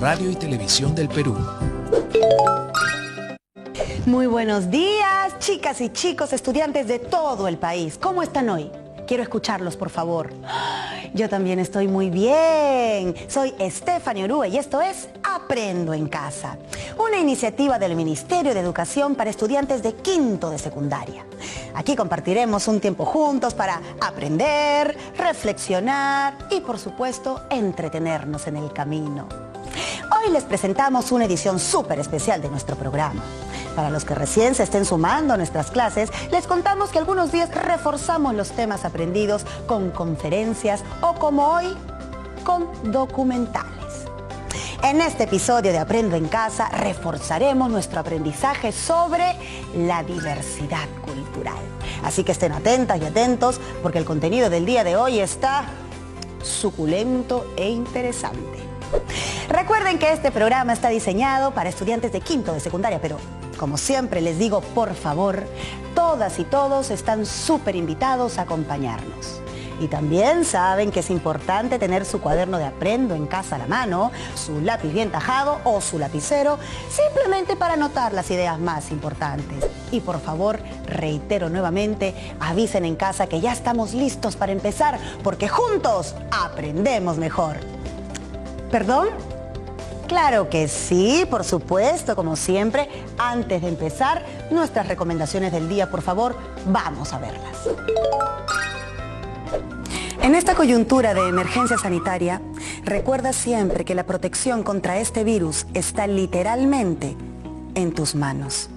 Radio y Televisión del Perú. Muy buenos días, chicas y chicos, estudiantes de todo el país. ¿Cómo están hoy? Quiero escucharlos, por favor. Yo también estoy muy bien. Soy Stephanie Orue y esto es Aprendo en Casa, una iniciativa del Ministerio de Educación para estudiantes de quinto de secundaria. Aquí compartiremos un tiempo juntos para aprender, reflexionar y, por supuesto, entretenernos en el camino. Hoy les presentamos una edición súper especial de nuestro programa. Para los que recién se estén sumando a nuestras clases, les contamos que algunos días reforzamos los temas aprendidos con conferencias o, como hoy, con documentales. En este episodio de Aprendo en Casa reforzaremos nuestro aprendizaje sobre la diversidad cultural. Así que estén atentas y atentos porque el contenido del día de hoy está suculento e interesante. Recuerden que este programa está diseñado para estudiantes de quinto de secundaria, pero como siempre les digo, por favor, todas y todos están súper invitados a acompañarnos. Y también saben que es importante tener su cuaderno de Aprendo en Casa a la mano, su lápiz bien tajado o su lapicero, simplemente para anotar las ideas más importantes. Y por favor, reitero nuevamente, avisen en casa que ya estamos listos para empezar, porque juntos aprendemos mejor. ¿Perdón? Claro que sí, por supuesto, como siempre. Antes de empezar, nuestras recomendaciones del día, por favor, vamos a verlas. En esta coyuntura de emergencia sanitaria, recuerda siempre que la protección contra este virus está literalmente en tus manos.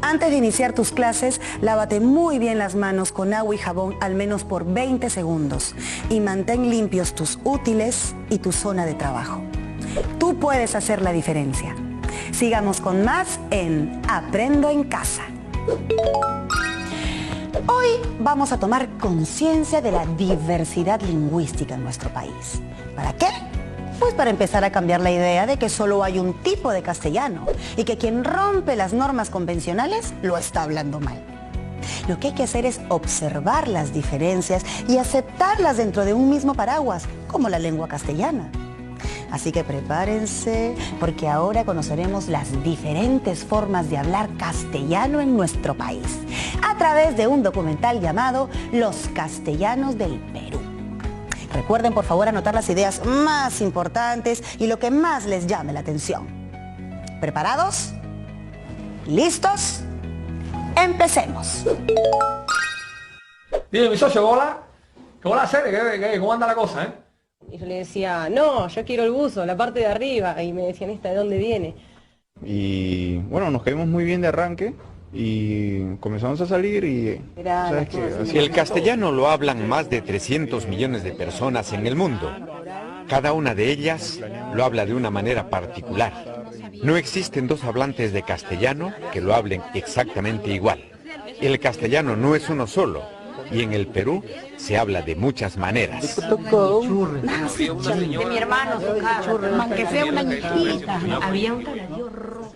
Antes de iniciar tus clases, lávate muy bien las manos con agua y jabón al menos por 20 segundos y mantén limpios tus útiles y tu zona de trabajo. Tú puedes hacer la diferencia. Sigamos con más en Aprendo en Casa. Hoy vamos a tomar conciencia de la diversidad lingüística en nuestro país. ¿Para qué? Pues para empezar a cambiar la idea de que solo hay un tipo de castellano y que quien rompe las normas convencionales lo está hablando mal. Lo que hay que hacer es observar las diferencias y aceptarlas dentro de un mismo paraguas, como la lengua castellana. Así que prepárense, porque ahora conoceremos las diferentes formas de hablar castellano en nuestro país, a través de un documental llamado Los Castellanos del Perú. Recuerden, por favor, anotar las ideas más importantes y lo que más les llame la atención. ¿Preparados? ¿Listos? ¡Empecemos! Dime, mi socio, hola. Hola, ¿cómo anda la cosa, Y yo le decía, no, yo quiero el buzo, la parte de arriba. Y me decían, ¿esta de dónde viene? Y bueno, nos caímos muy bien de arranque y comenzamos a salir y... El castellano lo hablan más de 300 millones de personas en el mundo. Cada una de ellas lo habla de una manera particular. No existen dos hablantes de castellano que lo hablen exactamente igual. El castellano no es uno solo. Y en el Perú se habla de muchas maneras. De mi hermano, aunque sea una niñita. Había un caladío rojo.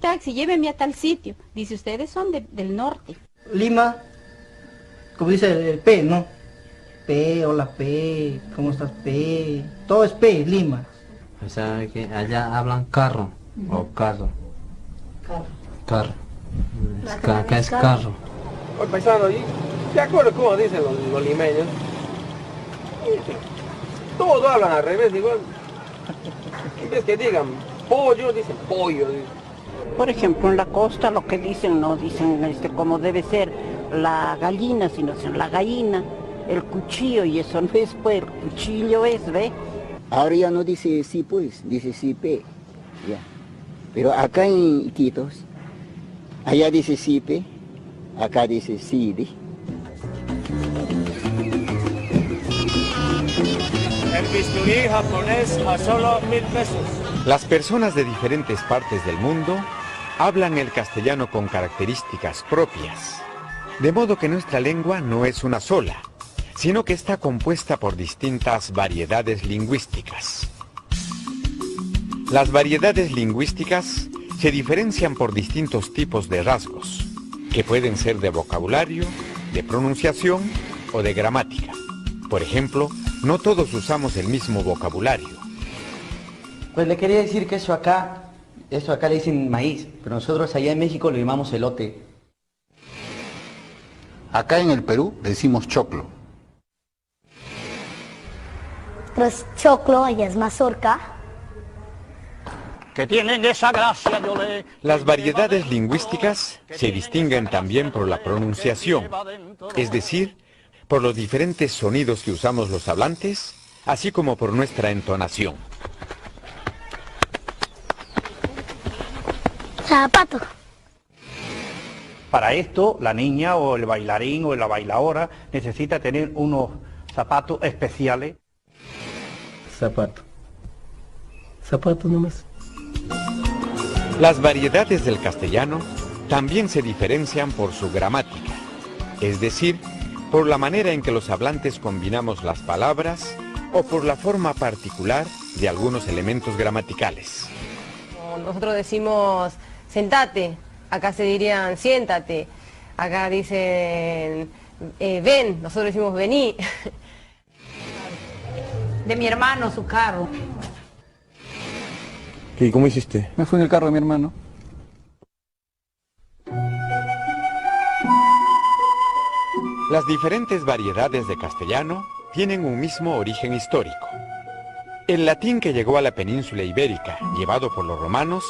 Taxi, lléveme a tal sitio. Dice, ustedes son del norte. Lima, como dice el P, ¿no? P, hola P, ¿cómo estás P? Todo es P, Lima. O sea, que allá hablan carro, o carro. Carro. Acá es carro. Oye, paisano, ¿de acuerdo cómo dicen los limeños? Todos hablan al revés, igual. En vez que digan pollo, dicen pollo. Por ejemplo, en la costa lo que dicen, no dicen como debe ser la gallina, sino la gallina, el cuchillo, y eso no es, pues, el cuchillo es, ¿ve? Ahora ya no dice sí, pues, dice sí, pe, ya. Pero acá en Iquitos, allá dice sí, pe. Acá dice Sidi. El bisturí japonés a solo 1000 pesos. Las personas de diferentes partes del mundo hablan el castellano con características propias. De modo que nuestra lengua no es una sola, sino que está compuesta por distintas variedades lingüísticas. Las variedades lingüísticas se diferencian por distintos tipos de rasgos, que pueden ser de vocabulario, de pronunciación o de gramática. Por ejemplo, no todos usamos el mismo vocabulario. Pues le quería decir que eso acá le dicen maíz, pero nosotros allá en México lo llamamos elote. Acá en el Perú le decimos choclo. Pero es choclo, allá es mazorca. Que tienen esa gracia, yo le... Las variedades lingüísticas se distinguen también por la pronunciación, es decir, por los diferentes sonidos que usamos los hablantes, así como por nuestra entonación. Zapato. Para esto, la niña o el bailarín o la bailadora necesita tener unos zapatos especiales. Zapato. Zapato nomás. Las variedades del castellano también se diferencian por su gramática, es decir, por la manera en que los hablantes combinamos las palabras o por la forma particular de algunos elementos gramaticales. Nosotros decimos sentate, acá se dirían siéntate, acá dicen ven, nosotros decimos vení. De mi hermano, su carro. ¿Y cómo hiciste? Me fui en el carro de mi hermano. Las diferentes variedades de castellano tienen un mismo origen histórico. El latín que llegó a la península ibérica, llevado por los romanos,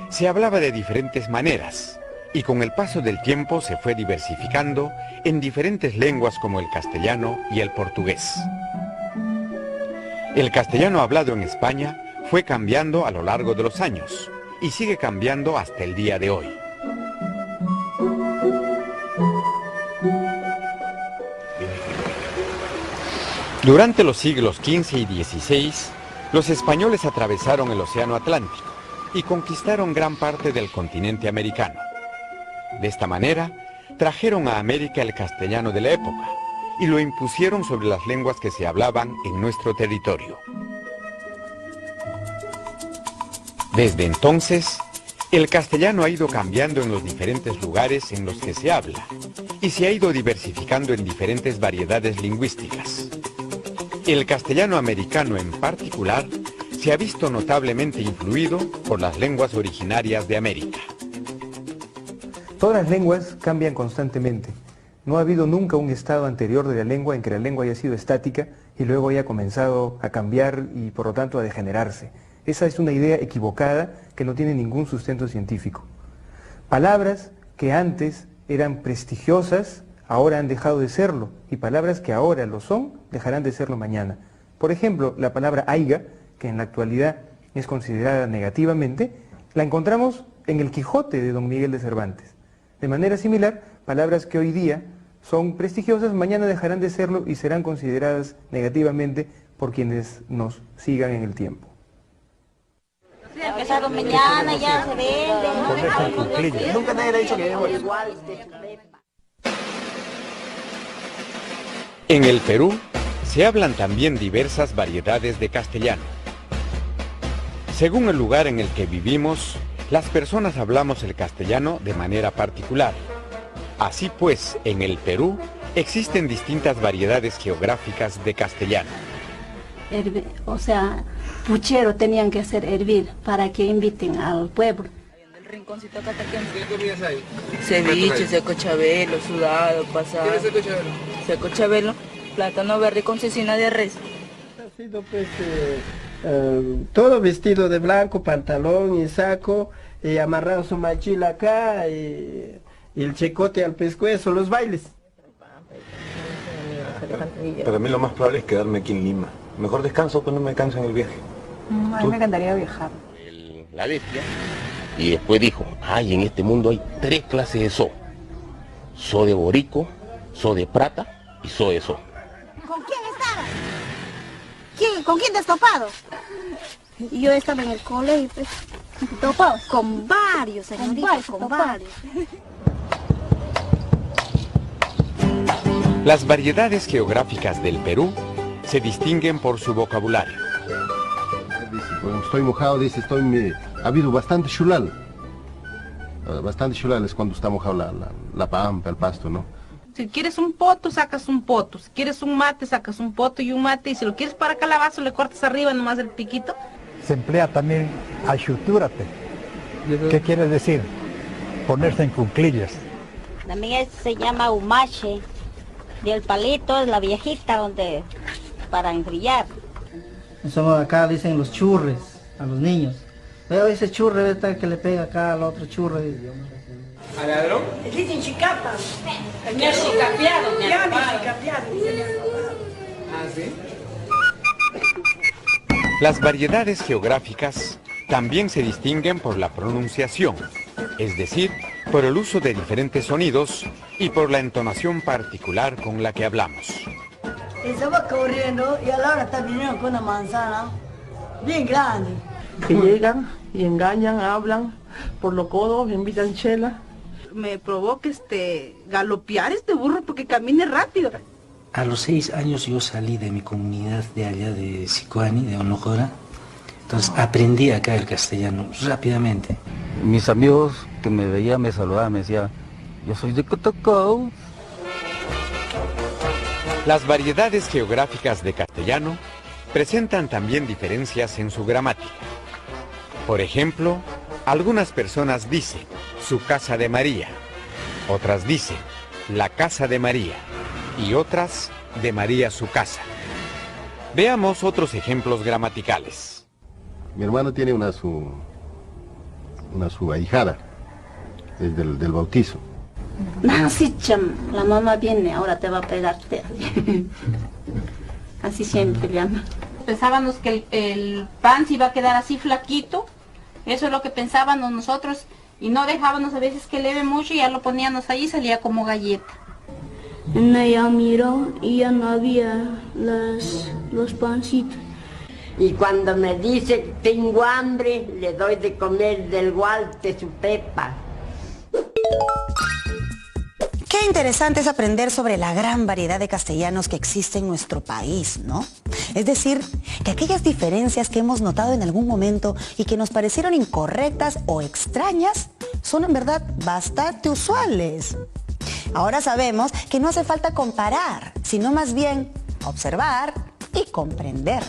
se hablaba de diferentes maneras, y con el paso del tiempo se fue diversificando en diferentes lenguas como el castellano y el portugués. El castellano hablado en España fue cambiando a lo largo de los años, y sigue cambiando hasta el día de hoy. Durante los siglos XV y XVI, los españoles atravesaron el Océano Atlántico y conquistaron gran parte del continente americano. De esta manera, trajeron a América el castellano de la época y lo impusieron sobre las lenguas que se hablaban en nuestro territorio. Desde entonces, el castellano ha ido cambiando en los diferentes lugares en los que se habla y se ha ido diversificando en diferentes variedades lingüísticas. El castellano americano en particular se ha visto notablemente influido por las lenguas originarias de América. Todas las lenguas cambian constantemente. No ha habido nunca un estado anterior de la lengua en que la lengua haya sido estática y luego haya comenzado a cambiar y por lo tanto a degenerarse. Esa es una idea equivocada que no tiene ningún sustento científico. Palabras que antes eran prestigiosas ahora han dejado de serlo, y palabras que ahora lo son, dejarán de serlo mañana. Por ejemplo, la palabra aiga, que en la actualidad es considerada negativamente, la encontramos en el Quijote de Don Miguel de Cervantes. De manera similar, palabras que hoy día son prestigiosas, mañana dejarán de serlo y serán consideradas negativamente por quienes nos sigan en el tiempo. Empezaron mañana, ya se vende. Nunca nadie le ha dicho que es igual. En el Perú se hablan también diversas variedades de castellano. Según el lugar en el que vivimos, las personas hablamos el castellano de manera particular. Así pues, en el Perú existen distintas variedades geográficas de castellano. O sea, puchero tenían que hacer hervir para que inviten al pueblo. El rinconcito cataquense. ¿Qué comías ahí? Ceviche, seco chabelo, sudado, pasado. ¿Qué es seco chabelo? Seco chabelo, plátano verde con cecina de res. Ha sido pues todo vestido de blanco, pantalón y saco, y amarrado su mochila acá, y el checote al pescuezo, los bailes. Para mí lo más probable es quedarme aquí en Lima. Mejor descanso, pues no me canso en el viaje. A mí me encantaría viajar. La bestia. Y después dijo, ay, en este mundo hay 3 clases de zoo. Zoo de borico, zoo de plata y zoo de zoo. ¿Con quién estabas? ¿Con quién te has topado? Yo estaba en el colegio, pues. ¿Topado? Con varios, señorita, con varios. Las variedades geográficas del Perú se distinguen por su vocabulario. Cuando estoy mojado, dice, ha habido bastante chulal. Bastante chulal es cuando está mojado la pampa, el pasto, ¿no? Si quieres un poto, sacas un poto. Si quieres un mate, sacas un poto y un mate. Y si lo quieres para calabazo, le cortas arriba nomás el piquito. se emplea también ayutúrate. ¿Qué quiere decir? Ponerse en cuclillas. También se llama humache. Y el palito es la viejita donde para enfriar. Somos acá, dicen los churres a los niños. Veo ese churre ¿verdad? Que le pega acá al otro churre. ¿A ladrón? Dicen chicapa. Me ha chicapeado, me ha chicapeado. Ah, ¿sí? Las variedades geográficas también se distinguen por la pronunciación, es decir, por el uso de diferentes sonidos y por la entonación particular con la que hablamos. Estaba corriendo y a la hora está viniendo con una manzana bien grande. Que llegan y engañan, hablan por los codos, me invitan chela. Me provoca galopear este burro porque camine rápido. A los 6 años yo salí de mi comunidad de allá de Sicuani, de Onojora. Entonces aprendí acá el castellano rápidamente. Mis amigos que me veían me saludaban, me decían, yo soy de Cotocó. Las variedades geográficas de castellano presentan también diferencias en su gramática. Por ejemplo, algunas personas dicen su casa de María, otras dicen la casa de María y otras de María su casa. Veamos otros ejemplos gramaticales. Mi hermano tiene una su ahijada, es del bautizo. No, sí, cham, la mamá viene, ahora te va a pegarte. Así siempre llama. Pensábamos que el pan se iba a quedar así flaquito, eso es lo que pensábamos nosotros, y no dejábamos a veces que leve mucho y ya lo poníamos ahí y salía como galleta. Ella miró y ya no había los pancitos. Y cuando me dice tengo hambre, le doy de comer del gualte su pepa. Qué interesante es aprender sobre la gran variedad de castellanos que existe en nuestro país, ¿no? Es decir, que aquellas diferencias que hemos notado en algún momento y que nos parecieron incorrectas o extrañas, son en verdad bastante usuales. Ahora sabemos que no hace falta comparar, sino más bien observar y comprender.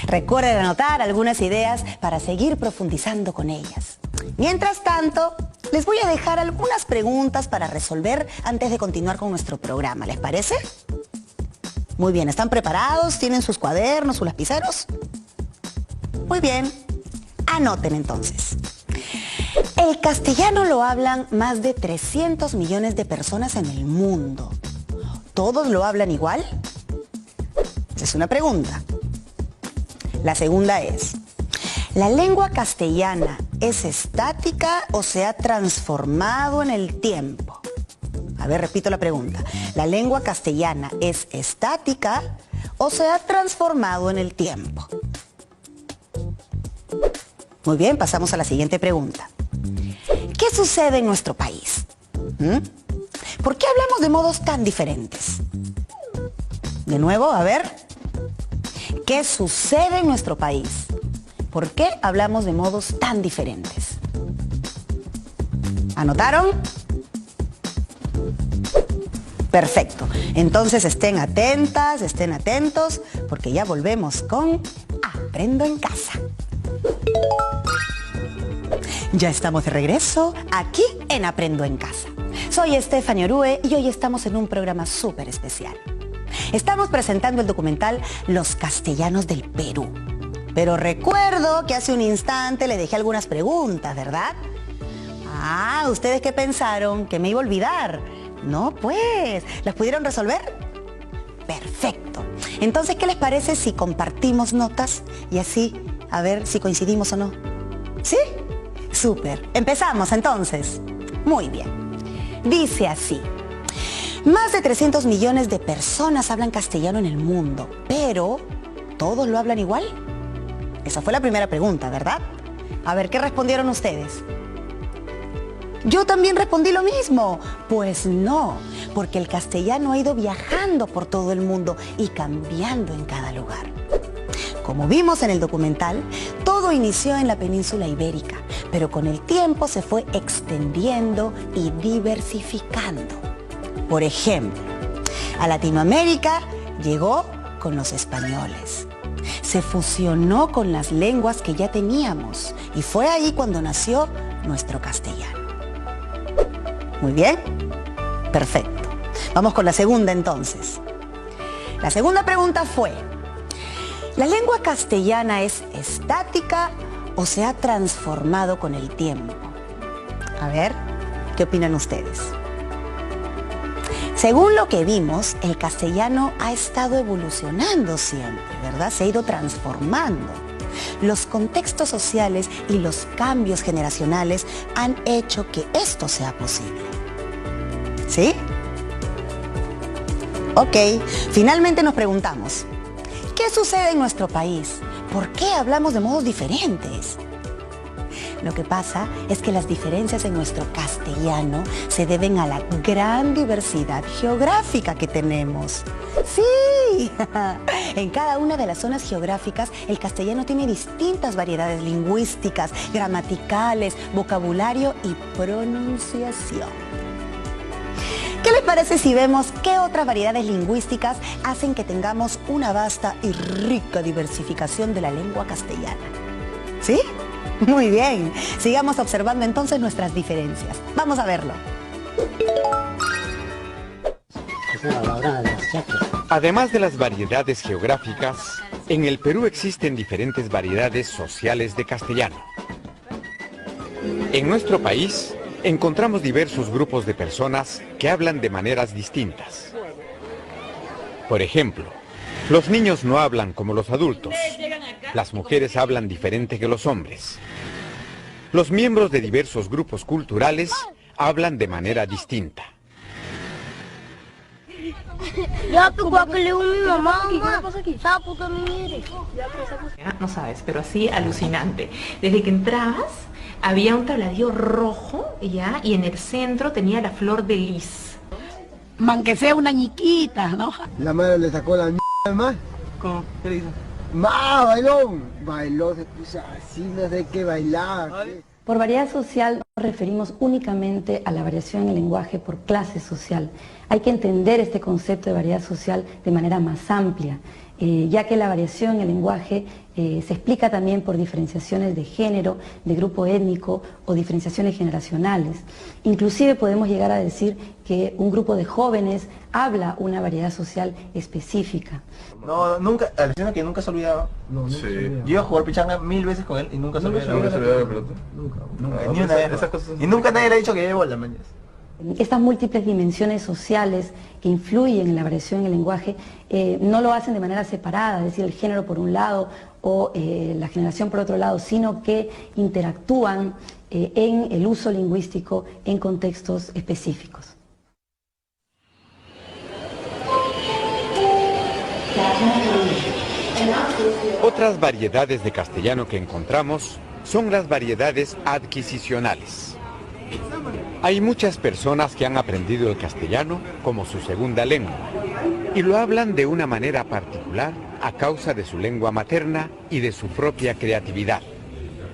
Recuerden anotar algunas ideas para seguir profundizando con ellas. Mientras tanto, les voy a dejar algunas preguntas para resolver antes de continuar con nuestro programa, ¿les parece? Muy bien, ¿están preparados? ¿Tienen sus cuadernos, sus lapiceros? Muy bien, anoten entonces. El castellano lo hablan más de 300 millones de personas en el mundo. ¿Todos lo hablan igual? Esa es una pregunta. La segunda es, ¿la lengua castellana es estática o se ha transformado en el tiempo? A ver, repito la pregunta. ¿La lengua castellana es estática o se ha transformado en el tiempo? Muy bien, pasamos a la siguiente pregunta. ¿Qué sucede en nuestro país? ¿Por qué hablamos de modos tan diferentes? De nuevo, a ver. ¿Qué sucede en nuestro país? ¿Por qué hablamos de modos tan diferentes? ¿Anotaron? Perfecto. Entonces estén atentas, estén atentos, porque ya volvemos con Aprendo en Casa. Ya estamos de regreso aquí en Aprendo en Casa. Soy Stephanie Orue y hoy estamos en un programa súper especial. Estamos presentando el documental Los Castellanos del Perú. Pero recuerdo que hace un instante le dejé algunas preguntas, ¿verdad? Ah, ¿ustedes qué pensaron? ¿Que me iba a olvidar? No, pues, ¿las pudieron resolver? Perfecto. Entonces, ¿qué les parece si compartimos notas y así a ver si coincidimos o no? ¿Sí? Súper. Empezamos entonces. Muy bien. Dice así. Más de 300 millones de personas hablan castellano en el mundo, pero ¿todos lo hablan igual? Esa fue la primera pregunta, ¿verdad? A ver, ¿qué respondieron ustedes? Yo también respondí lo mismo. Pues no, porque el castellano ha ido viajando por todo el mundo y cambiando en cada lugar. Como vimos en el documental, todo inició en la península ibérica, pero con el tiempo se fue extendiendo y diversificando. Por ejemplo, a Latinoamérica llegó con los españoles. Se fusionó con las lenguas que ya teníamos y fue ahí cuando nació nuestro castellano. Muy bien, perfecto. Vamos con la segunda entonces. La segunda pregunta fue, ¿la lengua castellana es estática o se ha transformado con el tiempo? A ver, ¿qué opinan ustedes? Según lo que vimos, el castellano ha estado evolucionando siempre, ¿verdad? Se ha ido transformando. Los contextos sociales y los cambios generacionales han hecho que esto sea posible. ¿Sí? Ok, finalmente nos preguntamos, ¿qué sucede en nuestro país? ¿Por qué hablamos de modos diferentes? Lo que pasa es que las diferencias en nuestro castellano se deben a la gran diversidad geográfica que tenemos. ¡Sí! En cada una de las zonas geográficas, el castellano tiene distintas variedades lingüísticas, gramaticales, vocabulario y pronunciación. ¿Qué les parece si vemos qué otras variedades lingüísticas hacen que tengamos una vasta y rica diversificación de la lengua castellana? ¿Sí? Muy bien, sigamos observando entonces nuestras diferencias. Vamos a verlo. Además de las variedades geográficas, en el Perú existen diferentes variedades sociales de castellano. En nuestro país encontramos diversos grupos de personas que hablan de maneras distintas. Por ejemplo, los niños no hablan como los adultos. Las mujeres hablan diferente que los hombres. Los miembros de diversos grupos culturales hablan de manera distinta. No sabes, pero así alucinante. Desde que entrabas había un tabladillo rojo, ¿ya? Y en el centro tenía la flor de lis. Man que sea una ñiquita, ¿no? La madre le sacó la mierda más. ¿Cómo? ¿Qué le hizo? Bailó, se puso así, no sé qué bailaba. Por variedad social nos referimos únicamente a la variación en el lenguaje por clase social. Hay que entender este concepto de variedad social de manera más amplia, ya que la variación en el lenguaje se explica también por diferenciaciones de género, de grupo étnico o diferenciaciones generacionales. Inclusive podemos llegar a decir que un grupo de jóvenes habla una variedad social específica. No, nunca, alucina que nunca se olvidaba. No, sí. Yo iba a jugar pichanga 1000 veces con él y nunca se olvidaba. Nunca se olvidaba la pelota. Nunca. Ni una vez. Y nunca nadie le ha dicho que lleve bola, mañana. Estas múltiples dimensiones sociales que influyen en la variación en el lenguaje no lo hacen de manera separada, es decir, el género por un lado o la generación por otro lado, sino que interactúan en el uso lingüístico en contextos específicos. Otras variedades de castellano que encontramos son las variedades adquisicionales. Hay muchas personas que han aprendido el castellano como su segunda lengua y lo hablan de una manera particular a causa de su lengua materna y de su propia creatividad.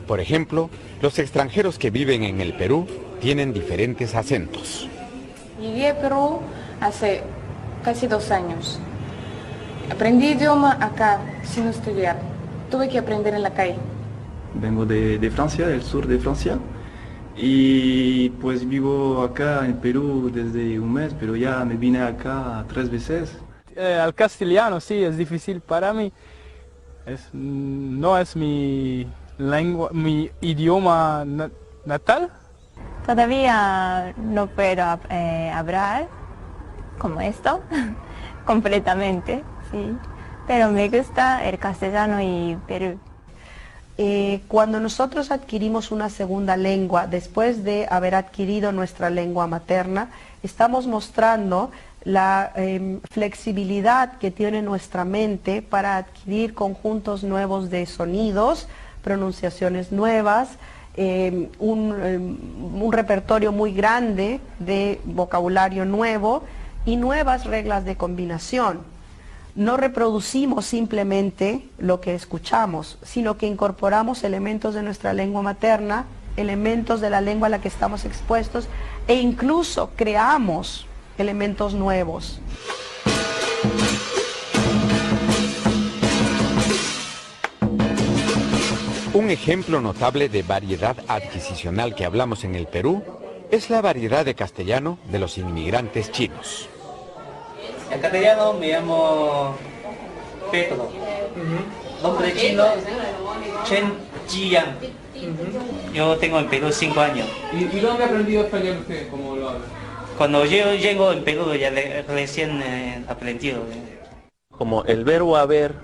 Por ejemplo, los extranjeros que viven en el Perú tienen diferentes acentos. Llegué a Perú hace casi 2 años. Aprendí idioma acá, sin estudiar. Tuve que aprender en la calle. Vengo de Francia, del sur de Francia. Y pues vivo acá en Perú desde un mes, pero ya me vine acá 3 veces. Al castellano sí, es difícil para mí. No es mi lengua, mi idioma natal. Todavía no puedo hablar como esto, completamente, sí. Pero me gusta el castellano y Perú. Cuando nosotros adquirimos una segunda lengua, después de haber adquirido nuestra lengua materna, estamos mostrando la flexibilidad que tiene nuestra mente para adquirir conjuntos nuevos de sonidos, pronunciaciones nuevas, un repertorio muy grande de vocabulario nuevo y nuevas reglas de combinación. No reproducimos simplemente lo que escuchamos, sino que incorporamos elementos de nuestra lengua materna, elementos de la lengua a la que estamos expuestos e incluso creamos elementos nuevos. Un ejemplo notable de variedad adquisicional que hablamos en el Perú es la variedad de castellano de los inmigrantes chinos. En castellano me llamo Pedro. Nombre chino, Chen Jiyan. Yo tengo en Perú 5 años. ¿Y dónde ha aprendido español usted? ¿Cómo lo habla? Cuando yo llego en Perú ya recién aprendido. Como el verbo haber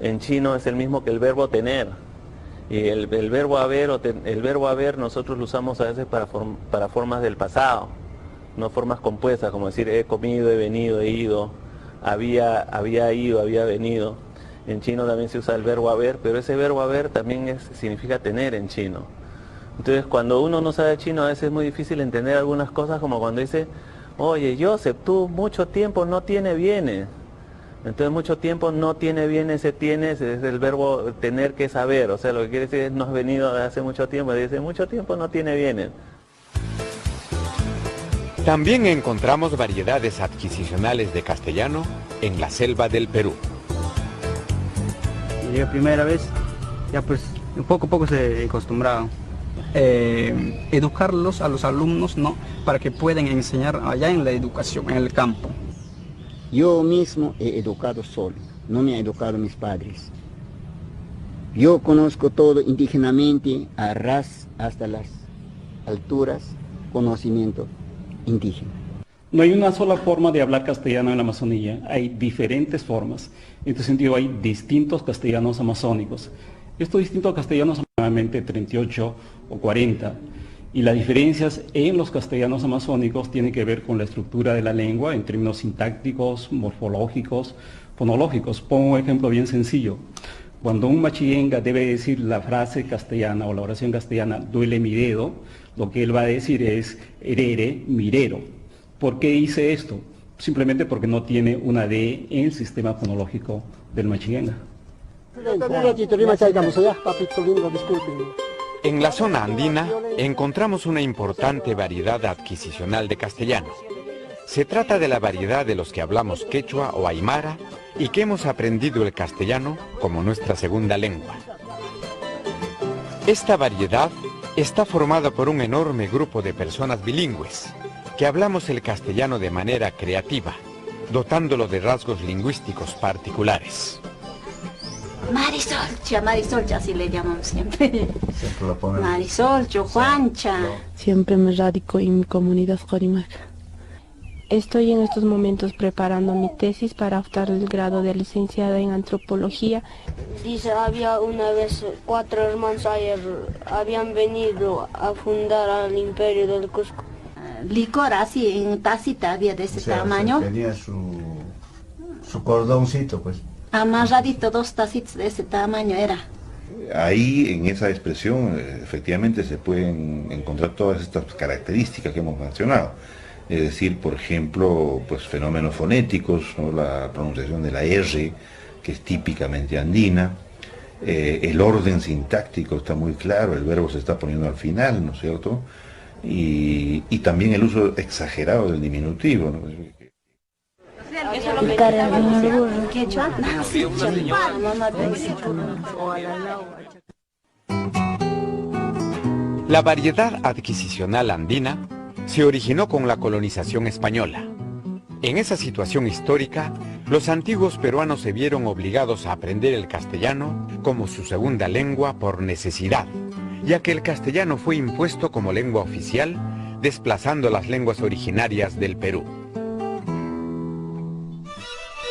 en chino es el mismo que el verbo tener. Y el verbo haber nosotros lo usamos a veces para formas del pasado, no formas compuestas, como decir he comido, he venido, he ido, había ido, había venido. En chino también se usa el verbo haber, pero ese verbo haber también significa tener en chino. Entonces cuando uno no sabe chino a veces es muy difícil entender algunas cosas, como cuando dice, oye Joseph, tú mucho tiempo no tienes bienes. Entonces mucho tiempo no tiene bienes, ese tienes es el verbo tener que saber, o sea lo que quiere decir es no has venido hace mucho tiempo, dice mucho tiempo no tiene bienes. También encontramos variedades adquisicionales de castellano en la selva del Perú. Llegué primera vez, ya pues poco a poco se acostumbraron. Educarlos a los alumnos, ¿no? Para que puedan enseñar allá en la educación, en el campo. Yo mismo he educado solo, no me han educado mis padres. Yo conozco todo indígenamente, a ras hasta las alturas, conocimiento indígena. No hay una sola forma de hablar castellano en la Amazonía, hay diferentes formas. En este sentido hay distintos castellanos amazónicos. Estos distintos castellanos son aproximadamente 38 o 40. Y las diferencias en los castellanos amazónicos tienen que ver con la estructura de la lengua en términos sintácticos, morfológicos, fonológicos. Pongo un ejemplo bien sencillo. Cuando un machillenga debe decir la frase castellana o la oración castellana, duele mi dedo, lo que él va a decir es herere, mirero. ¿Por qué hice esto? Simplemente porque no tiene una D en el sistema fonológico del machillenga. En la zona andina encontramos una importante variedad adquisicional de castellano. Se trata de la variedad de los que hablamos quechua o aymara y que hemos aprendido el castellano como nuestra segunda lengua. Esta variedad está formada por un enorme grupo de personas bilingües que hablamos el castellano de manera creativa, dotándolo de rasgos lingüísticos particulares. Marisol, así le llamamos siempre. Marisol, Juancha. Siempre me radico en mi comunidad Jorimaca. Estoy en estos momentos preparando mi tesis para optar el grado de licenciada en antropología. Dice, había una vez 4 hermanos ayer, habían venido a fundar al imperio del Cusco. Licor así, en tacita había de ese tamaño. Tenía su cordoncito, pues. Amarradito, 2 tacitas de ese tamaño era. Ahí, en esa expresión, efectivamente se pueden encontrar todas estas características que hemos mencionado. Es decir, por ejemplo, pues fenómenos fonéticos, ¿no? La pronunciación de la R, que es típicamente andina. El orden sintáctico está muy claro, el verbo se está poniendo al final, ¿no es cierto? Y también el uso exagerado del diminutivo, ¿no? La variedad adquisicional andina se originó con la colonización española. En esa situación histórica, los antiguos peruanos se vieron obligados a aprender el castellano como su segunda lengua por necesidad, ya que el castellano fue impuesto como lengua oficial, desplazando las lenguas originarias del Perú.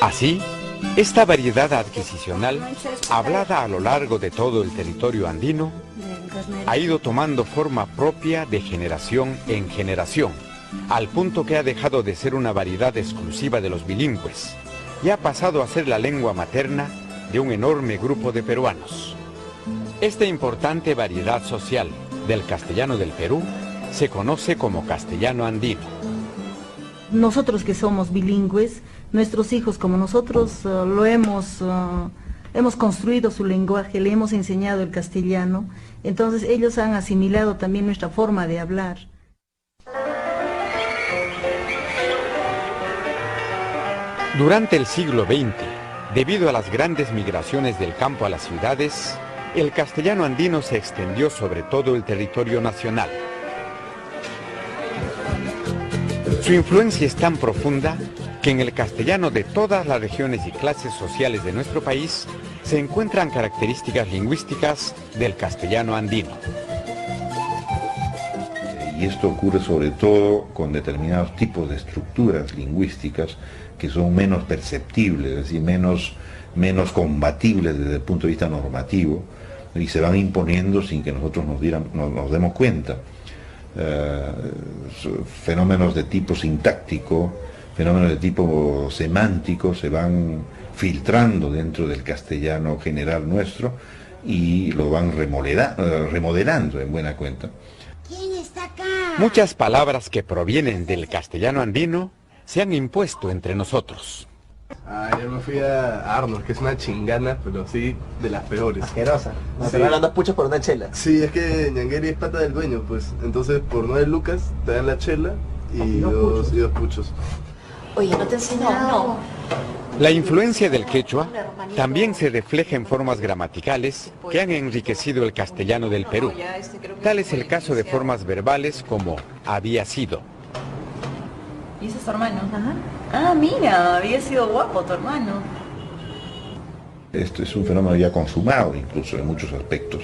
Así, esta variedad adquisicional, hablada a lo largo de todo el territorio andino, ha ido tomando forma propia de generación en generación, al punto que ha dejado de ser una variedad exclusiva de los bilingües y ha pasado a ser la lengua materna de un enorme grupo de peruanos. Esta importante variedad social del castellano del Perú se conoce como castellano andino. Nosotros que somos bilingües, nuestros hijos como nosotros hemos construido su lenguaje, le hemos enseñado el castellano, entonces ellos han asimilado también nuestra forma de hablar. Durante el siglo XX, debido a las grandes migraciones del campo a las ciudades, el castellano andino se extendió sobre todo el territorio nacional. Su influencia es tan profunda que en el castellano de todas las regiones y clases sociales de nuestro país se encuentran características lingüísticas del castellano andino. Y esto ocurre sobre todo con determinados tipos de estructuras lingüísticas que son menos perceptibles, es decir, menos combatibles desde el punto de vista normativo, y se van imponiendo sin que nosotros nos demos cuenta. Fenómenos de tipo sintáctico, fenómenos de tipo semántico se van filtrando dentro del castellano general nuestro y lo van remodelando en buena cuenta. ¿Quién está acá? Muchas palabras que provienen del castellano andino se han impuesto entre nosotros. Yo me fui a Arnold, que es una chingana, pero sí de las peores. Asquerosa. Sí. Te dan 2 puchos por una chela. Sí, es que Ñangueri es pata del dueño, pues. Entonces por 9 lucas te dan la chela y dos puchos. Oye, ¿no te enseñaron? La influencia del quechua también se refleja en formas gramaticales que han enriquecido el castellano del Perú. Tal es el caso de formas verbales como había sido. ¿Y ese es tu hermano? Ajá. Ah, mira, había sido guapo tu hermano. Esto es un fenómeno ya consumado incluso en muchos aspectos.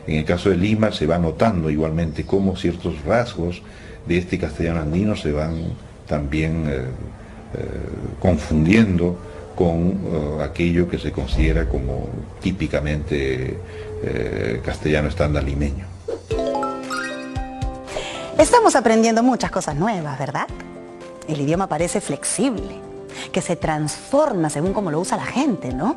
En el caso de Lima se va notando igualmente cómo ciertos rasgos de este castellano andino se van también confundiendo con aquello que se considera como típicamente castellano estándar limeño. Estamos aprendiendo muchas cosas nuevas, ¿verdad? El idioma parece flexible, que se transforma según cómo lo usa la gente, ¿no?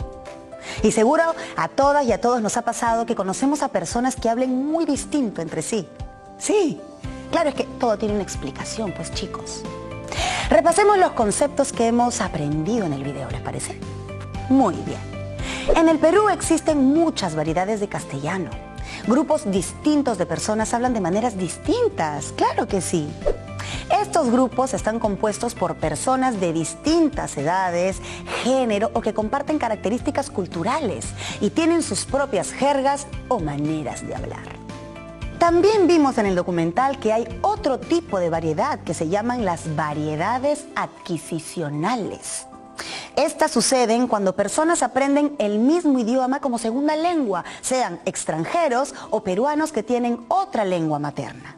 Y seguro a todas y a todos nos ha pasado que conocemos a personas que hablen muy distinto entre sí. Sí, claro, es que todo tiene una explicación, pues chicos. Repasemos los conceptos que hemos aprendido en el video, ¿les parece? Muy bien. En el Perú existen muchas variedades de castellano. Grupos distintos de personas hablan de maneras distintas, claro que sí. Estos grupos están compuestos por personas de distintas edades, género o que comparten características culturales y tienen sus propias jergas o maneras de hablar. También vimos en el documental que hay otro tipo de variedad que se llaman las variedades adquisicionales. Estas suceden cuando personas aprenden el mismo idioma como segunda lengua, sean extranjeros o peruanos que tienen otra lengua materna.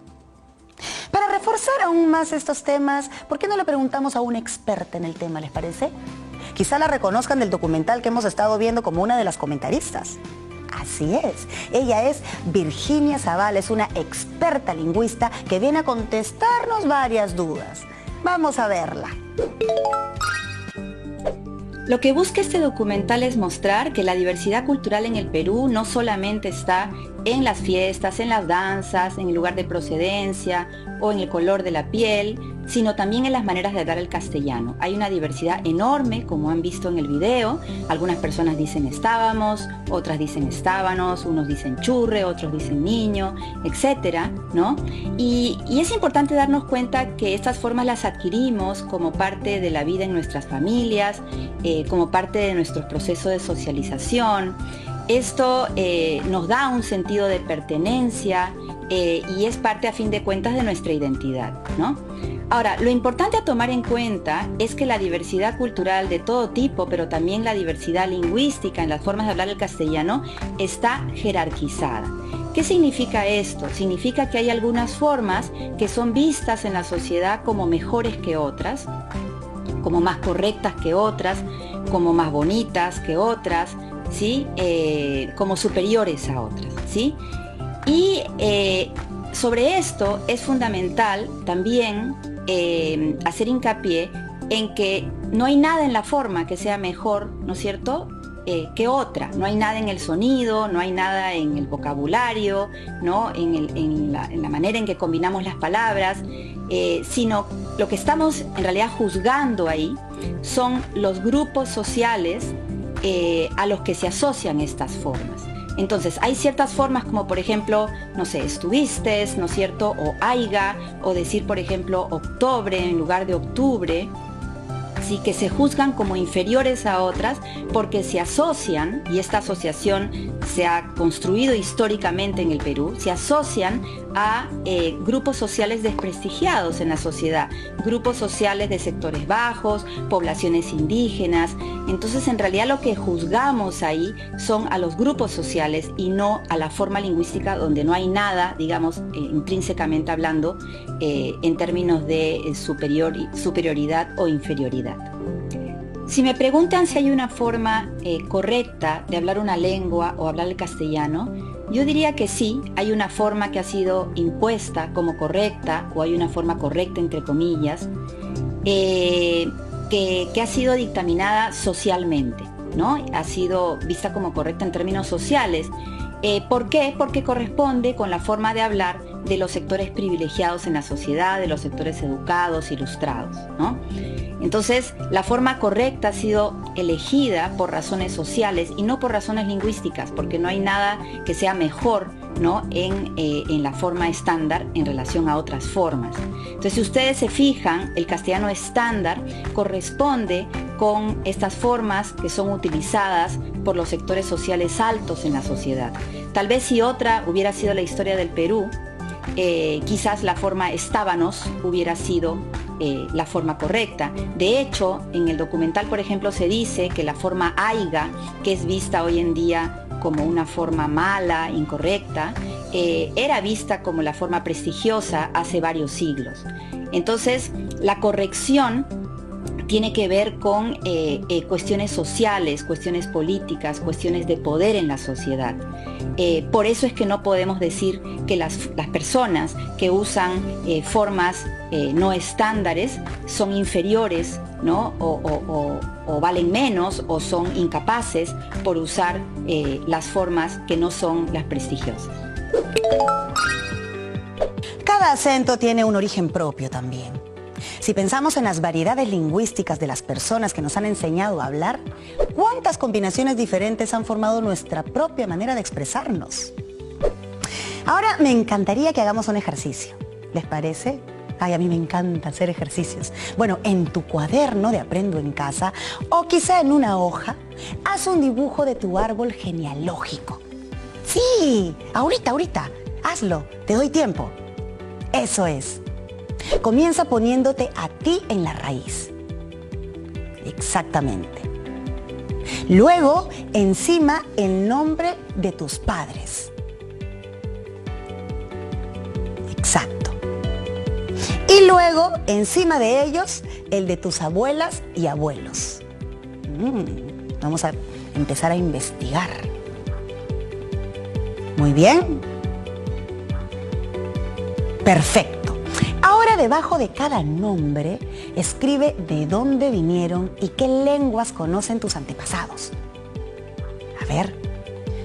Para reforzar aún más estos temas, ¿por qué no le preguntamos a una experta en el tema, les parece? Quizá la reconozcan del documental que hemos estado viendo como una de las comentaristas. Así es, ella es Virginia Zavala, es una experta lingüista que viene a contestarnos varias dudas. Vamos a verla. Lo que busca este documental es mostrar que la diversidad cultural en el Perú no solamente está en las fiestas, en las danzas, en el lugar de procedencia o en el color de la piel, sino también en las maneras de hablar el castellano. Hay una diversidad enorme, como han visto en el video. Algunas personas dicen estábamos, otras dicen estábanos, unos dicen churre, otros dicen niño, etcétera, ¿no? Y es importante darnos cuenta que estas formas las adquirimos como parte de la vida en nuestras familias, como parte de nuestro proceso de socialización. Esto nos da un sentido de pertenencia y es parte a fin de cuentas de nuestra identidad, ¿no? Ahora, lo importante a tomar en cuenta es que la diversidad cultural de todo tipo, pero también la diversidad lingüística en las formas de hablar el castellano, está jerarquizada. ¿Qué significa esto? Significa que hay algunas formas que son vistas en la sociedad como mejores que otras, como más correctas que otras, como más bonitas que otras, ¿sí? Como superiores a otras, ¿sí? Y sobre esto es fundamental también hacer hincapié en que no hay nada en la forma que sea mejor, ¿no es cierto?, que otra. No hay nada en el sonido, no hay nada en el vocabulario, ¿no?, en la manera en que combinamos las palabras, sino lo que estamos en realidad juzgando ahí son los grupos sociales a los que se asocian estas formas. Entonces, hay ciertas formas como, por ejemplo, no sé, estuviste, ¿no es cierto?, o aiga, o decir, por ejemplo, octubre en lugar de octubre, así que se juzgan como inferiores a otras porque se asocian, y esta asociación se ha construido históricamente en el Perú, se asocian a grupos sociales desprestigiados en la sociedad, grupos sociales de sectores bajos, poblaciones indígenas. Entonces, en realidad lo que juzgamos ahí son a los grupos sociales y no a la forma lingüística, donde no hay nada, digamos, intrínsecamente hablando, en términos de superioridad o inferioridad. Si me preguntan si hay una forma correcta de hablar una lengua o hablar el castellano, yo diría que sí, hay una forma que ha sido impuesta como correcta, o hay una forma correcta entre comillas, que ha sido dictaminada socialmente, ¿no? Ha sido vista como correcta en términos sociales. ¿Por qué? Porque corresponde con la forma de hablar de los sectores privilegiados en la sociedad, de los sectores educados, ilustrados, ¿no? Entonces, la forma correcta ha sido elegida por razones sociales y no por razones lingüísticas, porque no hay nada que sea mejor, ¿no?, en la forma estándar en relación a otras formas. Entonces, si ustedes se fijan, el castellano estándar corresponde con estas formas que son utilizadas por los sectores sociales altos en la sociedad. Tal vez si otra hubiera sido la historia del Perú, quizás la forma estábanos hubiera sido la forma correcta. De hecho, en el documental, por ejemplo, se dice que la forma aiga, que es vista hoy en día como una forma mala, incorrecta, era vista como la forma prestigiosa hace varios siglos. Entonces, la corrección tiene que ver con cuestiones sociales, cuestiones políticas, cuestiones de poder en la sociedad. Por eso es que no podemos decir que las personas que usan formas no estándares son inferiores, ¿no?, o valen menos, o son incapaces por usar las formas que no son las prestigiosas. Cada acento tiene un origen propio también. Si pensamos en las variedades lingüísticas de las personas que nos han enseñado a hablar, ¿cuántas combinaciones diferentes han formado nuestra propia manera de expresarnos? Ahora me encantaría que hagamos un ejercicio. ¿Les parece? Ay, a mí me encanta hacer ejercicios. Bueno, en tu cuaderno de Aprendo en Casa, o quizá en una hoja, haz un dibujo de tu árbol genealógico. Sí, ahorita, hazlo, te doy tiempo. Eso es. Comienza poniéndote a ti en la raíz. Exactamente. Luego, encima, el nombre de tus padres. Exacto. Y luego, encima de ellos, el de tus abuelas y abuelos. Vamos a empezar a investigar. Muy bien. Perfecto. Ahora, debajo de cada nombre, escribe de dónde vinieron y qué lenguas conocen tus antepasados. A ver,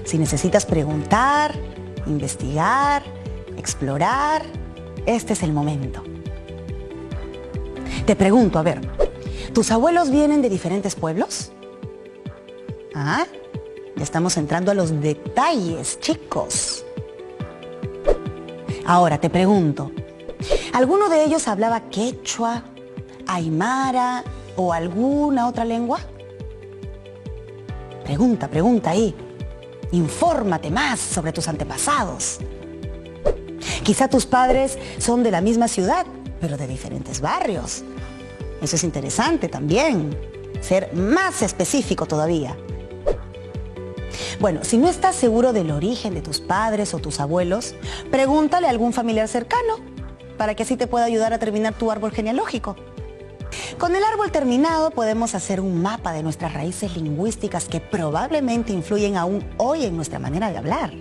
si necesitas preguntar, investigar, explorar, este es el momento. Te pregunto, a ver, ¿tus abuelos vienen de diferentes pueblos? Ah, ya estamos entrando a los detalles, chicos. Ahora te pregunto, ¿alguno de ellos hablaba quechua, aymara o alguna otra lengua? Pregunta ahí. Infórmate más sobre tus antepasados. Quizá tus padres son de la misma ciudad, pero de diferentes barrios. Eso es interesante también. Ser más específico todavía. Bueno, si no estás seguro del origen de tus padres o tus abuelos, pregúntale a algún familiar cercano, para que así te pueda ayudar a terminar tu árbol genealógico. Con el árbol terminado podemos hacer un mapa de nuestras raíces lingüísticas que probablemente influyen aún hoy en nuestra manera de hablar.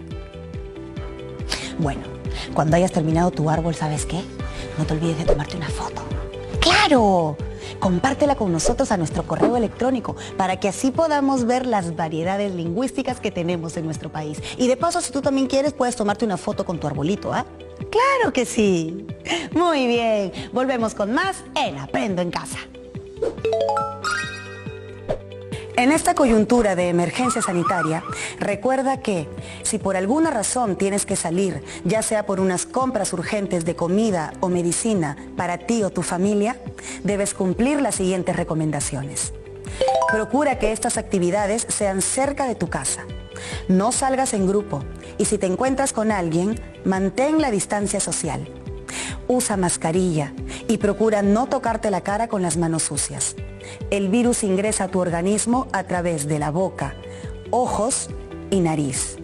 Bueno, cuando hayas terminado tu árbol, ¿sabes qué? No te olvides de tomarte una foto. ¡Claro! Compártela con nosotros a nuestro correo electrónico para que así podamos ver las variedades lingüísticas que tenemos en nuestro país. Y de paso, si tú también quieres, puedes tomarte una foto con tu arbolito, ¿ah? ¡Claro que sí! Muy bien, volvemos con más en Aprendo en Casa. En esta coyuntura de emergencia sanitaria, recuerda que si por alguna razón tienes que salir, ya sea por unas compras urgentes de comida o medicina para ti o tu familia, debes cumplir las siguientes recomendaciones. Procura que estas actividades sean cerca de tu casa. No salgas en grupo y si te encuentras con alguien, mantén la distancia social. Usa mascarilla y procura no tocarte la cara con las manos sucias. El virus ingresa a tu organismo a través de la boca, ojos y nariz.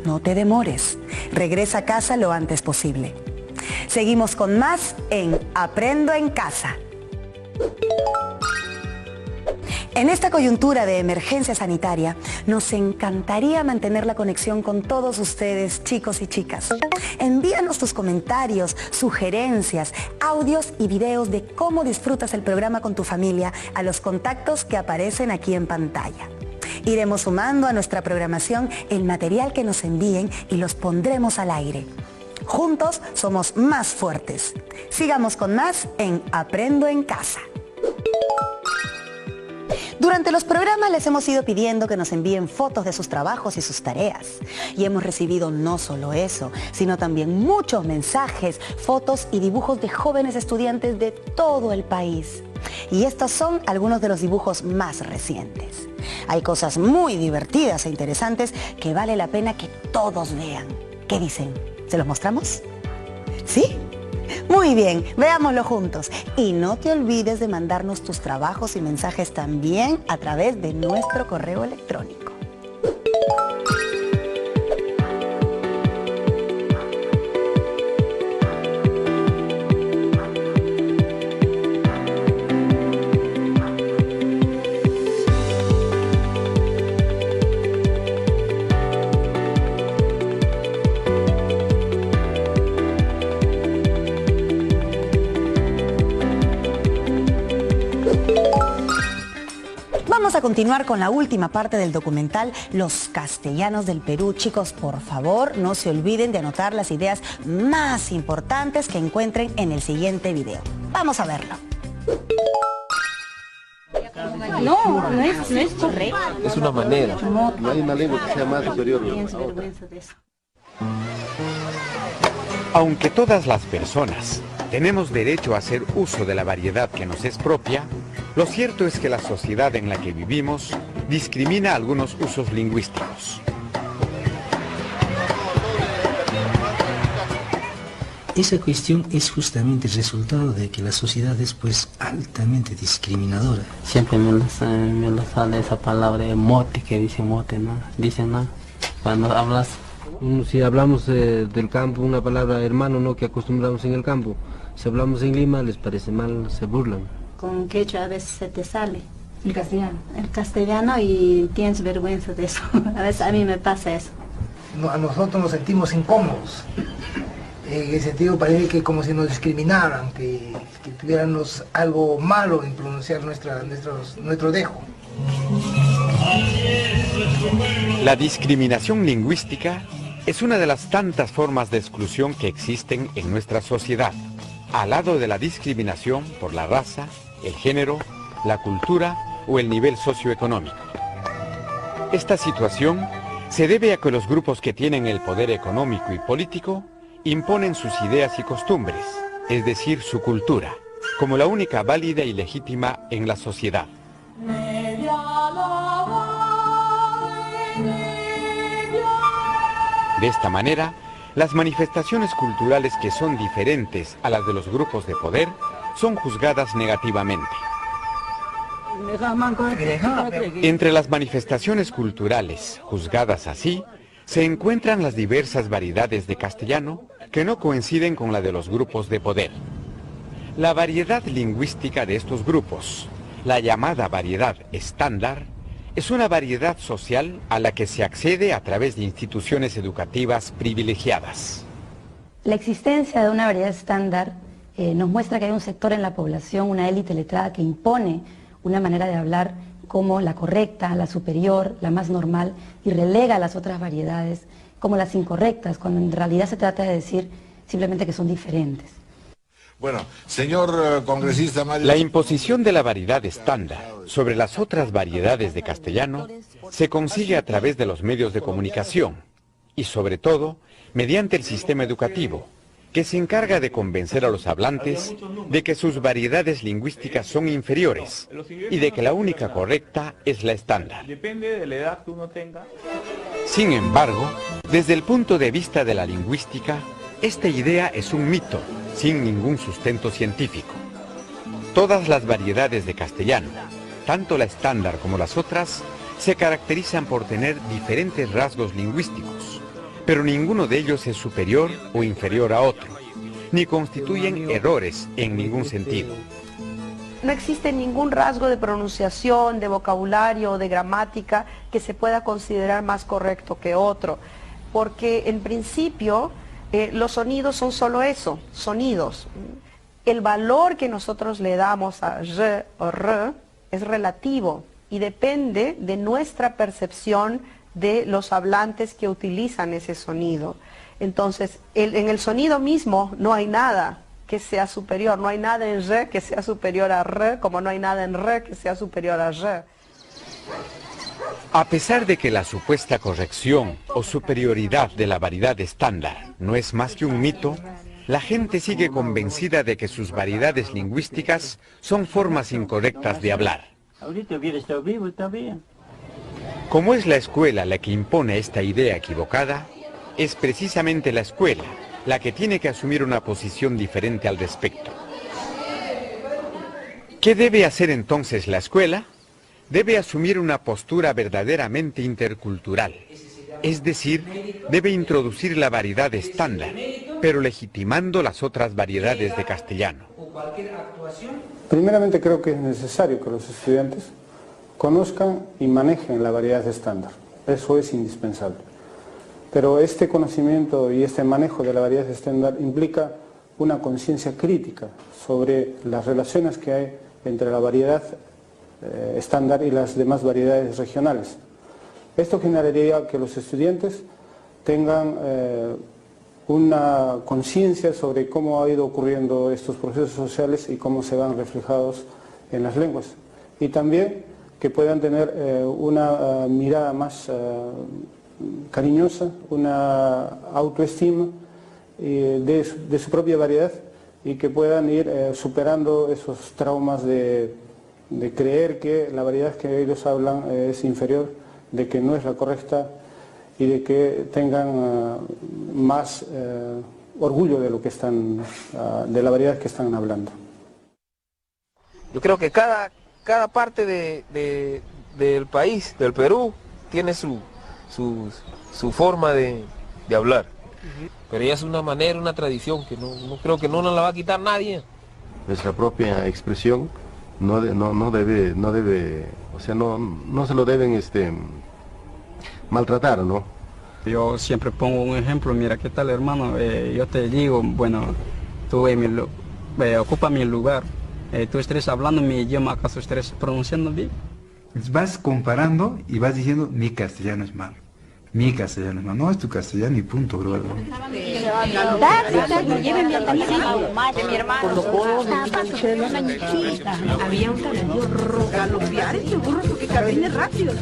No te demores, regresa a casa lo antes posible. Seguimos con más en Aprendo en Casa. En esta coyuntura de emergencia sanitaria, nos encantaría mantener la conexión con todos ustedes, chicos y chicas. Envíanos tus comentarios, sugerencias, audios y videos de cómo disfrutas el programa con tu familia a los contactos que aparecen aquí en pantalla. Iremos sumando a nuestra programación el material que nos envíen y los pondremos al aire. Juntos somos más fuertes. Sigamos con más en Aprendo en Casa. Durante los programas les hemos ido pidiendo que nos envíen fotos de sus trabajos y sus tareas. Y hemos recibido no solo eso, sino también muchos mensajes, fotos y dibujos de jóvenes estudiantes de todo el país. Y estos son algunos de los dibujos más recientes. Hay cosas muy divertidas e interesantes que vale la pena que todos vean. ¿Qué dicen? ¿Se los mostramos? ¿Sí? Muy bien, veámoslo juntos. Y no te olvides de mandarnos tus trabajos y mensajes también a través de nuestro correo electrónico. Vamos a continuar con la última parte del documental Los Castellanos del Perú. Chicos, por favor, no se olviden de anotar las ideas más importantes que encuentren en el siguiente video. Vamos a verlo. No es correcto. Es una manera. No hay una lengua que sea más superior a la otra. Aunque todas las personas tenemos derecho a hacer uso de la variedad que nos es propia, lo cierto es que la sociedad en la que vivimos discrimina algunos usos lingüísticos. Esa cuestión es justamente el resultado de que la sociedad es pues altamente discriminadora. Siempre me lo sale esa palabra mote, que dice mote, ¿no? Dice, ¿no? Cuando hablas... Si hablamos del campo, una palabra hermano, ¿no? Que acostumbramos en el campo. Si hablamos en Lima, les parece mal, se burlan. Con quechua a veces se te sale. El castellano. El castellano y tienes vergüenza de eso. A veces a mí me pasa eso. No, a nosotros nos sentimos incómodos. En ese sentido parece que como si nos discriminaran, que tuviéramos algo malo en pronunciar nuestro dejo. La discriminación lingüística es una de las tantas formas de exclusión que existen en nuestra sociedad, al lado de la discriminación por la raza, el género, la cultura o el nivel socioeconómico. Esta situación se debe a que los grupos que tienen el poder económico y político imponen sus ideas y costumbres, es decir, su cultura, como la única válida y legítima en la sociedad. De esta manera, las manifestaciones culturales que son diferentes a las de los grupos de poder son juzgadas negativamente. Entre las manifestaciones culturales juzgadas así, se encuentran las diversas variedades de castellano que no coinciden con la de los grupos de poder. La variedad lingüística de estos grupos, la llamada variedad estándar, es una variedad social a la que se accede a través de instituciones educativas privilegiadas. La existencia de una variedad estándar nos muestra que hay un sector en la población, una élite letrada, que impone una manera de hablar como la correcta, la superior, la más normal, y relega a las otras variedades como las incorrectas, cuando en realidad se trata de decir simplemente que son diferentes. Bueno, señor congresista Mario... La imposición de la variedad estándar sobre las otras variedades de castellano se consigue a través de los medios de comunicación y, sobre todo, mediante el sistema educativo, que se encarga de convencer a los hablantes de que sus variedades lingüísticas son inferiores y de que la única correcta es la estándar. Depende de la edad que uno tenga. Sin embargo, desde el punto de vista de la lingüística, esta idea es un mito, sin ningún sustento científico. Todas las variedades de castellano, tanto la estándar como las otras, se caracterizan por tener diferentes rasgos lingüísticos, pero ninguno de ellos es superior o inferior a otro, ni constituyen errores en ningún sentido. No existe ningún rasgo de pronunciación, de vocabulario o de gramática que se pueda considerar más correcto que otro, porque en principio los sonidos son solo eso, sonidos. El valor que nosotros le damos a r o r es relativo y depende de nuestra percepción de los hablantes que utilizan ese sonido. Entonces, en el sonido mismo no hay nada que sea superior, no hay nada en re que sea superior a re, como no hay nada en re que sea superior a re. A pesar de que la supuesta corrección o superioridad de la variedad estándar no es más que un mito, la gente sigue convencida de que sus variedades lingüísticas son formas incorrectas de hablar. Ahorita hubiera estado vivo, está bien. Como es la escuela la que impone esta idea equivocada, es precisamente la escuela la que tiene que asumir una posición diferente al respecto. ¿Qué debe hacer entonces la escuela? Debe asumir una postura verdaderamente intercultural, es decir, debe introducir la variedad estándar, pero legitimando las otras variedades de castellano. Primeramente creo que es necesario que los estudiantes conozcan y manejen la variedad estándar, eso es indispensable. Pero este conocimiento y este manejo de la variedad estándar implica una conciencia crítica sobre las relaciones que hay entre la variedad estándar y las demás variedades regionales. Esto generaría que los estudiantes tengan una conciencia sobre cómo ha ido ocurriendo estos procesos sociales y cómo se van reflejados en las lenguas. Y también que puedan tener una mirada más cariñosa, una autoestima de su propia variedad y que puedan ir superando esos traumas de creer que la variedad que ellos hablan es inferior, de que no es la correcta y de que tengan más orgullo de lo que están, de la variedad que están hablando. Yo creo que cada parte del país, del Perú, tiene su forma de hablar. Pero ella es una manera, una tradición que no creo que no nos la va a quitar nadie. Nuestra propia expresión no debe, o sea, no se lo deben maltratar, ¿no? Yo siempre pongo un ejemplo, mira, ¿qué tal, hermano? Yo te digo, bueno, tú ocupa mi lugar, tú estés hablando mi idioma, ¿acaso estés pronunciando bien? Vas comparando y vas diciendo, mi castellano es malo. Mi castellano es malo. No, es tu castellano y punto, bro. Había un caballo galopear este burro porque camina rápido.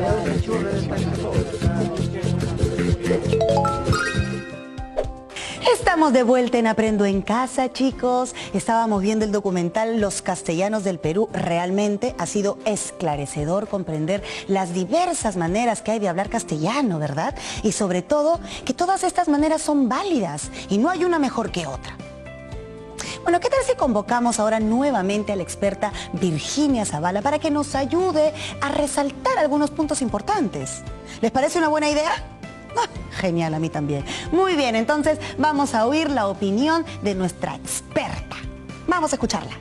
Estamos de vuelta en Aprendo en Casa, chicos. Estábamos viendo el documental Los Castellanos del Perú. Realmente ha sido esclarecedor comprender las diversas maneras que hay de hablar castellano, ¿verdad? Y sobre todo, que todas estas maneras son válidas y no hay una mejor que otra. Bueno, ¿qué tal si convocamos ahora nuevamente a la experta Virginia Zavala para que nos ayude a resaltar algunos puntos importantes? ¿Les parece una buena idea? Ah, genial, a mí también. Muy bien, entonces vamos a oír la opinión de nuestra experta. Vamos a escucharla.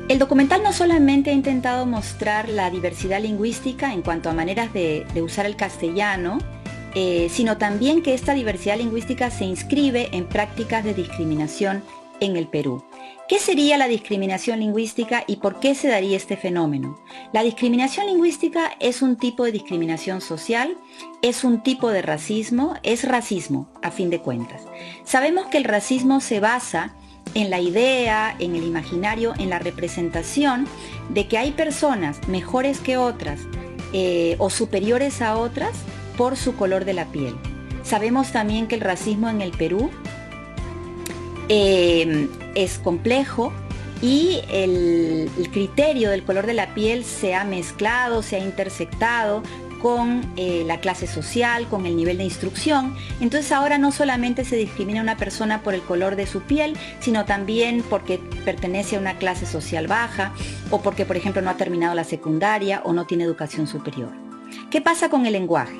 El documental no solamente ha intentado mostrar la diversidad lingüística en cuanto a maneras de usar el castellano, sino también que esta diversidad lingüística se inscribe en prácticas de discriminación en el Perú. ¿Qué sería la discriminación lingüística y por qué se daría este fenómeno? La discriminación lingüística es un tipo de discriminación social, es un tipo de racismo, es racismo a fin de cuentas. Sabemos que el racismo se basa en la idea, en el imaginario, en la representación de que hay personas mejores que otras o superiores a otras por su color de la piel. Sabemos también que el racismo en el Perú es complejo y el criterio del color de la piel se ha mezclado, se ha intersectado con la clase social, con el nivel de instrucción. Entonces ahora no solamente se discrimina a una persona por el color de su piel, sino también porque pertenece a una clase social baja o porque, por ejemplo, no ha terminado la secundaria o no tiene educación superior. ¿Qué pasa con el lenguaje?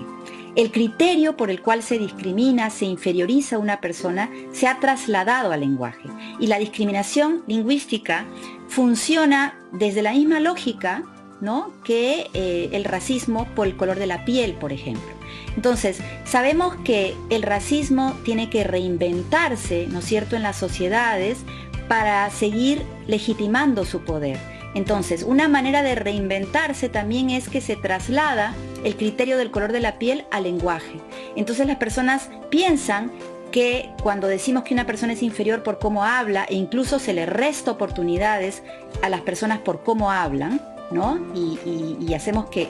El criterio por el cual se discrimina, se inferioriza a una persona, se ha trasladado al lenguaje. Y la discriminación lingüística funciona desde la misma lógica, ¿no?, que el racismo por el color de la piel, por ejemplo. Entonces, sabemos que el racismo tiene que reinventarse, ¿no es cierto?, en las sociedades para seguir legitimando su poder. Entonces, una manera de reinventarse también es que se traslada el criterio del color de la piel al lenguaje. Entonces las personas piensan que cuando decimos que una persona es inferior por cómo habla, e incluso se le resta oportunidades a las personas por cómo hablan, ¿no? Y hacemos que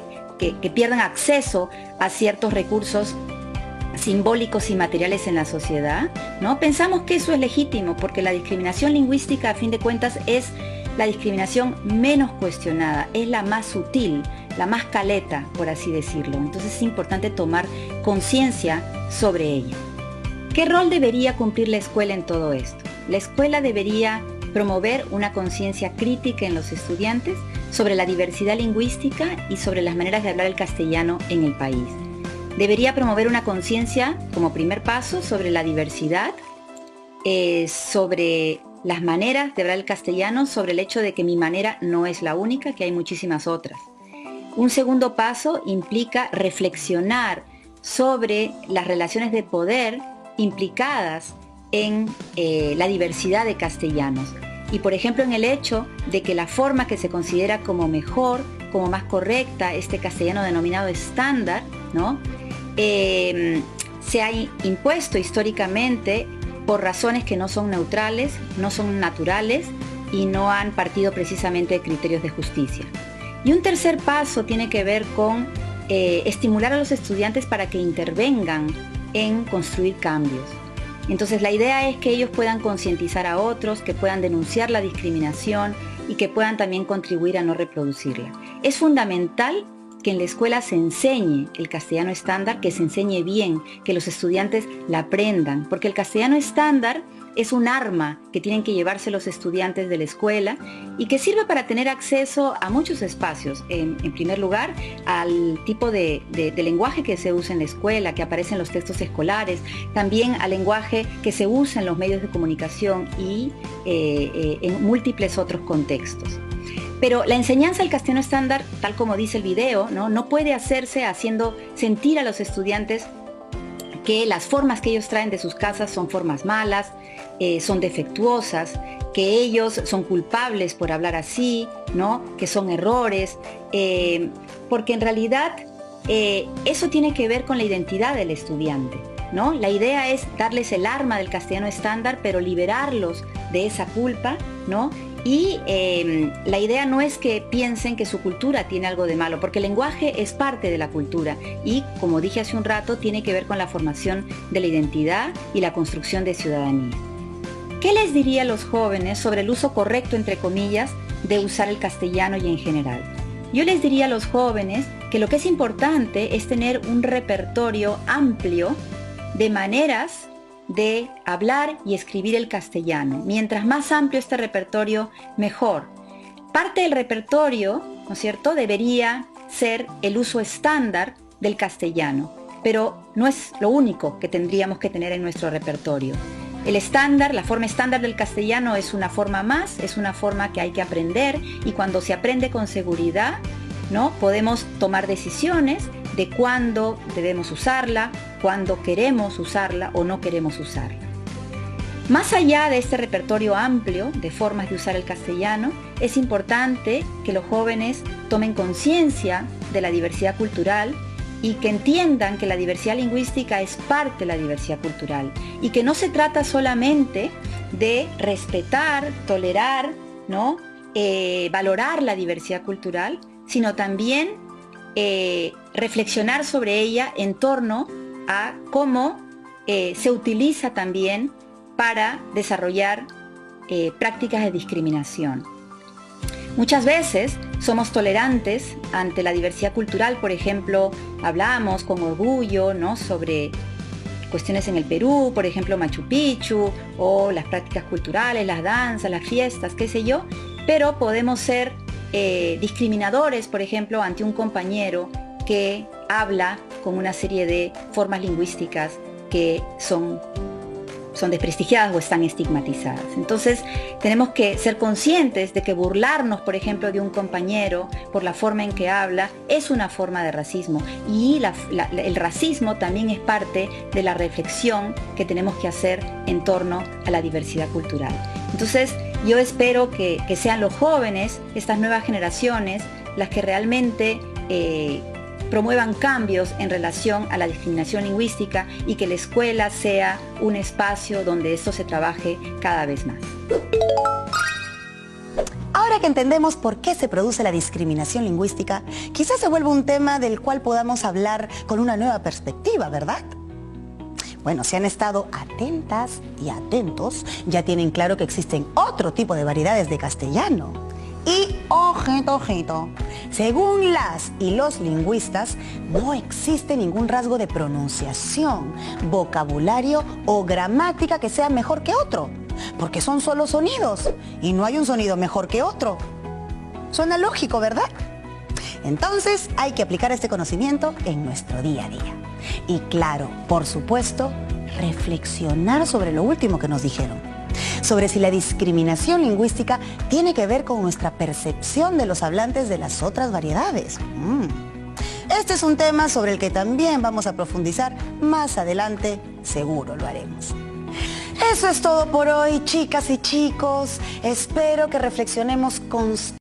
pierdan acceso a ciertos recursos simbólicos y materiales en la sociedad, ¿no? Pensamos que eso es legítimo porque la discriminación lingüística, a fin de cuentas, es la discriminación menos cuestionada, es la más sutil, la más caleta, por así decirlo. Entonces es importante tomar conciencia sobre ella. ¿Qué rol debería cumplir la escuela en todo esto? La escuela debería promover una conciencia crítica en los estudiantes sobre la diversidad lingüística y sobre las maneras de hablar el castellano en el país. Debería promover una conciencia, como primer paso, sobre la diversidad, sobre las maneras de hablar el castellano, sobre el hecho de que mi manera no es la única, que hay muchísimas otras. Un segundo paso implica reflexionar sobre las relaciones de poder implicadas en la diversidad de castellanos. Y por ejemplo en el hecho de que la forma que se considera como mejor, como más correcta, este castellano denominado estándar, ¿no?, se ha impuesto históricamente por razones que no son neutrales, no son naturales y no han partido precisamente de criterios de justicia. Y un tercer paso tiene que ver con estimular a los estudiantes para que intervengan en construir cambios. Entonces la idea es que ellos puedan concientizar a otros, que puedan denunciar la discriminación y que puedan también contribuir a no reproducirla. Es fundamental que en la escuela se enseñe el castellano estándar, que se enseñe bien, que los estudiantes la aprendan, porque el castellano estándar es un arma que tienen que llevarse los estudiantes de la escuela y que sirve para tener acceso a muchos espacios. En primer lugar, al tipo de lenguaje que se usa en la escuela, que aparece en los textos escolares, también al lenguaje que se usa en los medios de comunicación y en múltiples otros contextos. Pero la enseñanza del castellano estándar, tal como dice el video, no puede hacerse haciendo sentir a los estudiantes que las formas que ellos traen de sus casas son formas malas, son defectuosas, que ellos son culpables por hablar así, ¿no?, que son errores, porque en realidad eso tiene que ver con la identidad del estudiante, ¿no? La idea es darles el arma del castellano estándar, pero liberarlos de esa culpa, ¿no? Y la idea no es que piensen que su cultura tiene algo de malo, porque el lenguaje es parte de la cultura y, como dije hace un rato, tiene que ver con la formación de la identidad y la construcción de ciudadanía. ¿Qué les diría a los jóvenes sobre el uso correcto, entre comillas, de usar el castellano y en general? Yo les diría a los jóvenes que lo que es importante es tener un repertorio amplio de maneras de hablar y escribir el castellano. Mientras más amplio este repertorio, mejor. Parte del repertorio, ¿no es cierto?, debería ser el uso estándar del castellano, pero no es lo único que tendríamos que tener en nuestro repertorio. El estándar, la forma estándar del castellano es una forma más, es una forma que hay que aprender y cuando se aprende con seguridad, ¿no?, podemos tomar decisiones de cuándo debemos usarla, cuándo queremos usarla o no queremos usarla. Más allá de este repertorio amplio de formas de usar el castellano, es importante que los jóvenes tomen conciencia de la diversidad cultural y que entiendan que la diversidad lingüística es parte de la diversidad cultural y que no se trata solamente de respetar, tolerar, ¿no? Valorar la diversidad cultural, sino también reflexionar sobre ella en torno a cómo se utiliza también para desarrollar prácticas de discriminación. Muchas veces somos tolerantes ante la diversidad cultural, por ejemplo, hablamos con orgullo, ¿no?, sobre cuestiones en el Perú, por ejemplo Machu Picchu, o las prácticas culturales, las danzas, las fiestas, qué sé yo, pero podemos ser discriminadores, por ejemplo, ante un compañero que habla con una serie de formas lingüísticas que son desprestigiadas o están estigmatizadas. Entonces tenemos que ser conscientes de que burlarnos, por ejemplo, de un compañero por la forma en que habla es una forma de racismo, y el racismo también es parte de la reflexión que tenemos que hacer en torno a la diversidad cultural. Entonces yo espero que sean los jóvenes, estas nuevas generaciones, las que realmente promuevan cambios en relación a la discriminación lingüística y que la escuela sea un espacio donde esto se trabaje cada vez más. Ahora que entendemos por qué se produce la discriminación lingüística, quizás se vuelva un tema del cual podamos hablar con una nueva perspectiva, ¿verdad? Bueno, si han estado atentas y atentos, ya tienen claro que existen otro tipo de variedades de castellano. Y ojito, ojito, según las y los lingüistas, no existe ningún rasgo de pronunciación, vocabulario o gramática que sea mejor que otro, porque son solo sonidos y no hay un sonido mejor que otro. Suena lógico, ¿verdad? Entonces hay que aplicar este conocimiento en nuestro día a día. Y claro, por supuesto, reflexionar sobre lo último que nos dijeron, sobre si la discriminación lingüística tiene que ver con nuestra percepción de los hablantes de las otras variedades. Este es un tema sobre el que también vamos a profundizar más adelante, seguro lo haremos. Eso es todo por hoy, chicas y chicos. Espero que reflexionemos constantemente